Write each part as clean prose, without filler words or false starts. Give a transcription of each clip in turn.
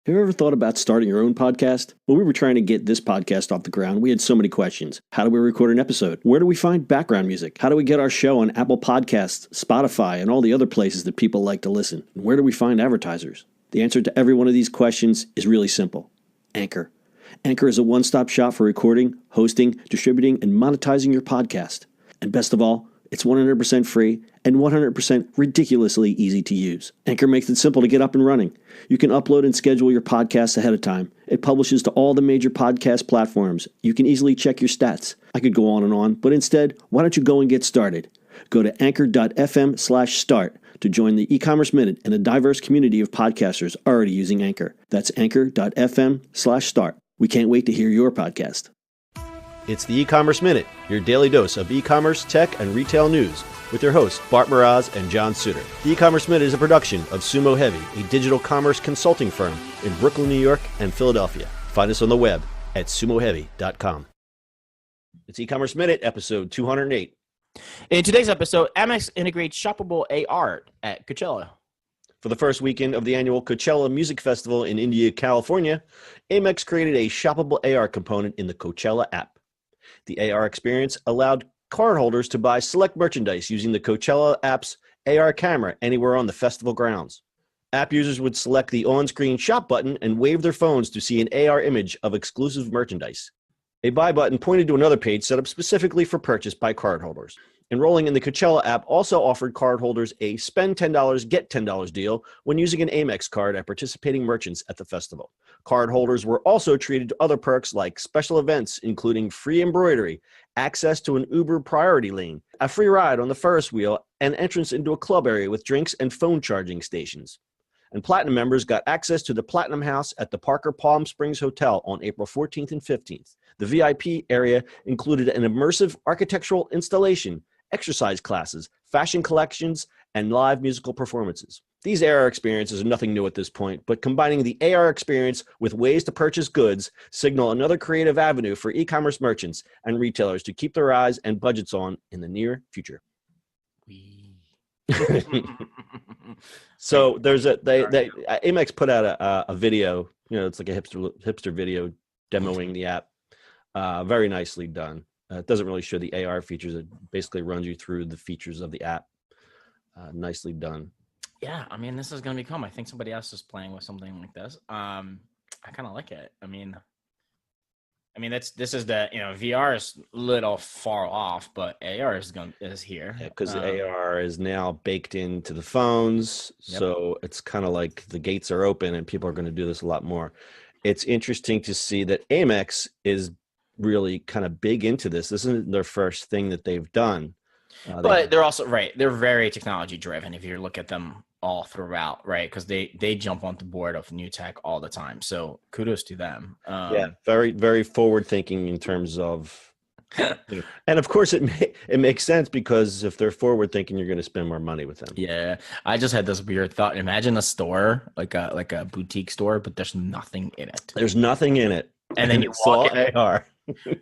Have you ever thought about starting your own podcast? When we were trying to get this podcast off the ground, we had so many questions. How do we record an episode? Where do we find background music? How do we get our show on Apple Podcasts, Spotify, and all the other places that people like to listen? And where do we find advertisers? The answer to every one of these questions is really simple. Anchor. Anchor is a one-stop shop for recording, hosting, distributing, and monetizing your podcast. And best of all, it's 100% free and 100% ridiculously easy to use. Anchor makes it simple to get up and running. You can upload and schedule your podcasts ahead of time. It publishes to all the major podcast platforms. You can easily check your stats. I could go on, but instead, why don't you go and get started? Go to anchor.fm/start to join the e-commerce minute and a diverse community of podcasters already using Anchor. That's anchor.fm/start. We can't wait to hear your podcast. It's the E-commerce Minute, your daily dose of e-commerce, tech, and retail news with your hosts, Bart Mraz and John Suter. The E-commerce Minute is a production of Sumo Heavy, a digital commerce consulting firm in Brooklyn, New York, and Philadelphia. Find us on the web at sumoheavy.com. It's E-commerce Minute, episode 208. In today's episode, Amex integrates Shoppable AR at Coachella. For the first weekend of the annual Coachella Music Festival in India, California, Amex created a Shoppable AR component in the Coachella app. The AR experience allowed cardholders to buy select merchandise using the Coachella app's AR camera anywhere on the festival grounds. App users would select the on-screen shop button and wave their phones to see an AR image of exclusive merchandise. A buy button pointed to another page set up specifically for purchase by cardholders. Enrolling in the Coachella app also offered cardholders a spend $10, get $10 deal when using an Amex card at participating merchants at the festival. Cardholders were also treated to other perks like special events, including free embroidery, access to an Uber priority lane, a free ride on the Ferris wheel, and entrance into a club area with drinks and phone charging stations. And Platinum members got access to the Platinum House at the Parker Palm Springs Hotel on April 14th and 15th. The VIP area included an immersive architectural installation, exercise classes, fashion collections, and live musical performances. These AR experiences are nothing new at this point, but combining the AR experience with ways to purchase goods signal another creative avenue for e-commerce merchants and retailers to keep their eyes and budgets on in the near future. So there's Amex put out a video, it's like a hipster video demoing the app. Very nicely done. It doesn't really show the AR features. It basically runs you through the features of the app. Nicely done. Yeah, I mean, this is going to become, I think somebody else is playing with something like this. I kind of like it. I mean, this is the, VR is a little far off, but AR is here. Yeah, because the AR is now baked into the phones. Yep. So it's kind of like the gates are open and people are going to do this a lot more. It's interesting to see that Amex is really kind of big into this. This isn't their first thing that they've done. But they're also, right, they're very technology driven if you look at them all throughout, right? Because they jump on the board of new tech all the time. So kudos to them. Yeah, very, very forward thinking in terms of, and of course it makes sense because if they're forward thinking, you're going to spend more money with them. Yeah, I just had this weird thought. Imagine a store, like a boutique store, but there's nothing in it. There's nothing in it. And then you walk in. AR.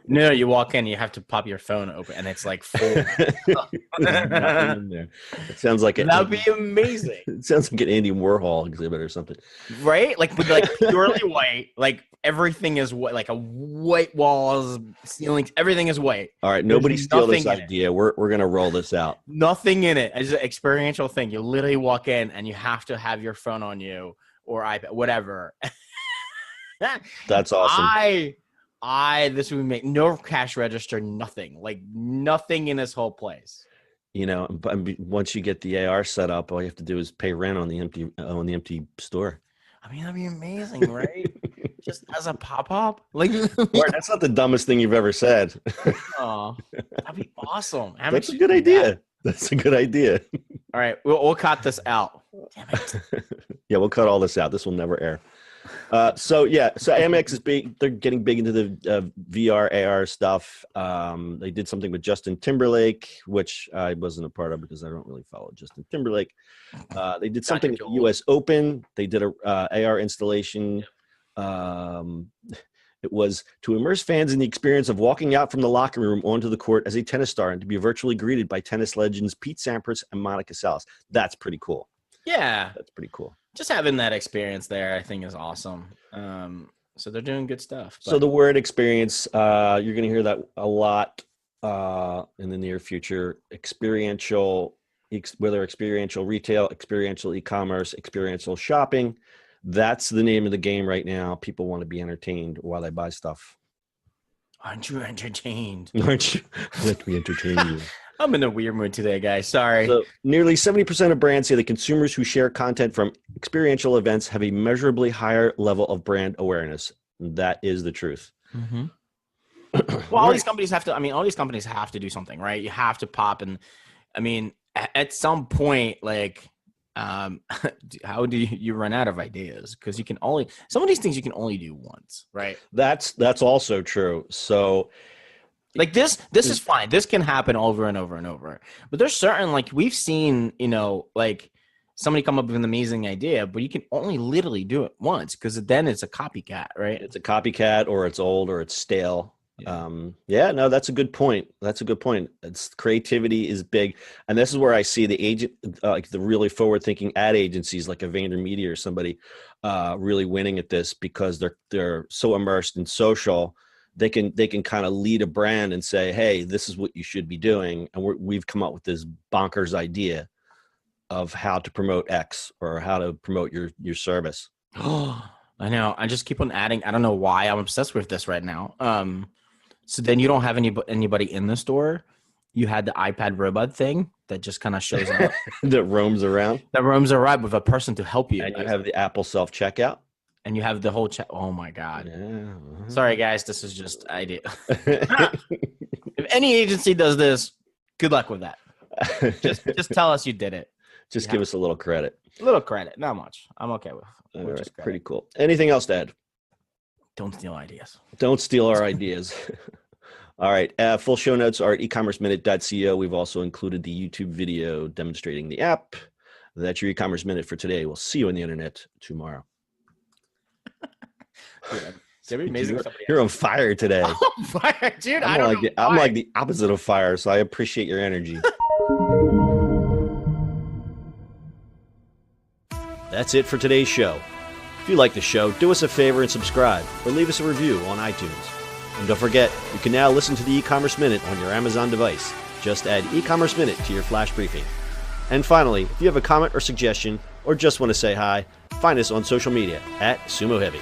No, you walk in, you have to pop your phone open, and it's like full. There's nothing in there. It sounds like that'd be amazing. It sounds like an Andy Warhol exhibit or something, right? Like purely white. Like everything is white, like a white walls, ceilings, everything is white. All right, nobody steal this idea. We're gonna roll this out. Nothing in it. It's an experiential thing. You literally walk in, and you have to have your phone on you or iPad, whatever. That's awesome. This would make no cash register, nothing in this whole place. But once you get the AR set up, all you have to do is pay rent on the empty store. I mean, that'd be amazing, right? Just as a pop-up, That's not the dumbest thing you've ever said. Oh, that'd be awesome. That's a good idea. That's a good idea. All right, we'll cut this out. Damn it. Yeah, we'll cut all this out. This will never air. So Amex is big. They're getting big into the VR, AR stuff. They did something with Justin Timberlake, which I wasn't a part of because I don't really follow Justin Timberlake. They did something at the U.S. Open. They did a AR installation. It was to immerse fans in the experience of walking out from the locker room onto the court as a tennis star and to be virtually greeted by tennis legends Pete Sampras and Monica Seles. That's pretty cool. Yeah. That's pretty cool. just having that experience there, I think, is awesome. So they're doing good stuff. So the word experience, you're going to hear that a lot in the near future. Experiential, whether experiential retail, experiential e-commerce, experiential shopping. That's the name of the game right now. People want to be entertained while they buy stuff. Aren't you entertained? Aren't you? Let me entertain you. I'm in a weird mood today, guys. Sorry. So nearly 70% of brands say that consumers who share content from experiential events have a measurably higher level of brand awareness. That is the truth. Mm-hmm. Well, all these companies have to. I mean, all these companies have to do something, right? You have to pop, and I mean, at some point, like, how do you run out of ideas? Because you can only some of these things you can only do once, right? That's also true. So, like this is fine. This can happen over and over and over. But there's certain, like, we've seen, like, somebody come up with an amazing idea, but you can only literally do it once because then it's a copycat, right? It's a copycat, or it's old, or it's stale. Yeah. No, that's a good point. It's creativity is big. And this is where I see the like the really forward-thinking ad agencies like a VaynerMedia or somebody really winning at this, because they're so immersed in social. They can kind of lead a brand and say, hey, this is what you should be doing. And we've come up with this bonkers idea of how to promote X or how to promote your service. Oh, I know. I just keep on adding. I don't know why I'm obsessed with this right now. So then you don't have anybody in the store. You had the iPad robot thing that just kind of shows up. That roams around with a person to help you. And you have the Apple self-checkout. And you have the whole chat. Oh my God. Yeah. Sorry, guys. This is just idea. If any agency does this, good luck with that. Just tell us you did it. Just give us a little credit. A little credit. Not much. I'm okay with All just right, pretty cool. Anything else to add? Don't steal ideas. Don't steal our ideas. All right. Full show notes are at ecommerceminute.co. We've also included the YouTube video demonstrating the app. That's your e-commerce minute for today. We'll see you on the internet tomorrow. You're on fire today. I'm on fire, dude. I'm like the opposite of fire, so I appreciate your energy. That's it for today's show. If you like the show, do us a favor and subscribe, or leave us a review on iTunes. And don't forget, you can now listen to the e-commerce minute on your Amazon device. Just add e-commerce minute to your flash briefing. And finally, if you have a comment or suggestion, or just want to say hi, find us on social media at Sumo Heavy.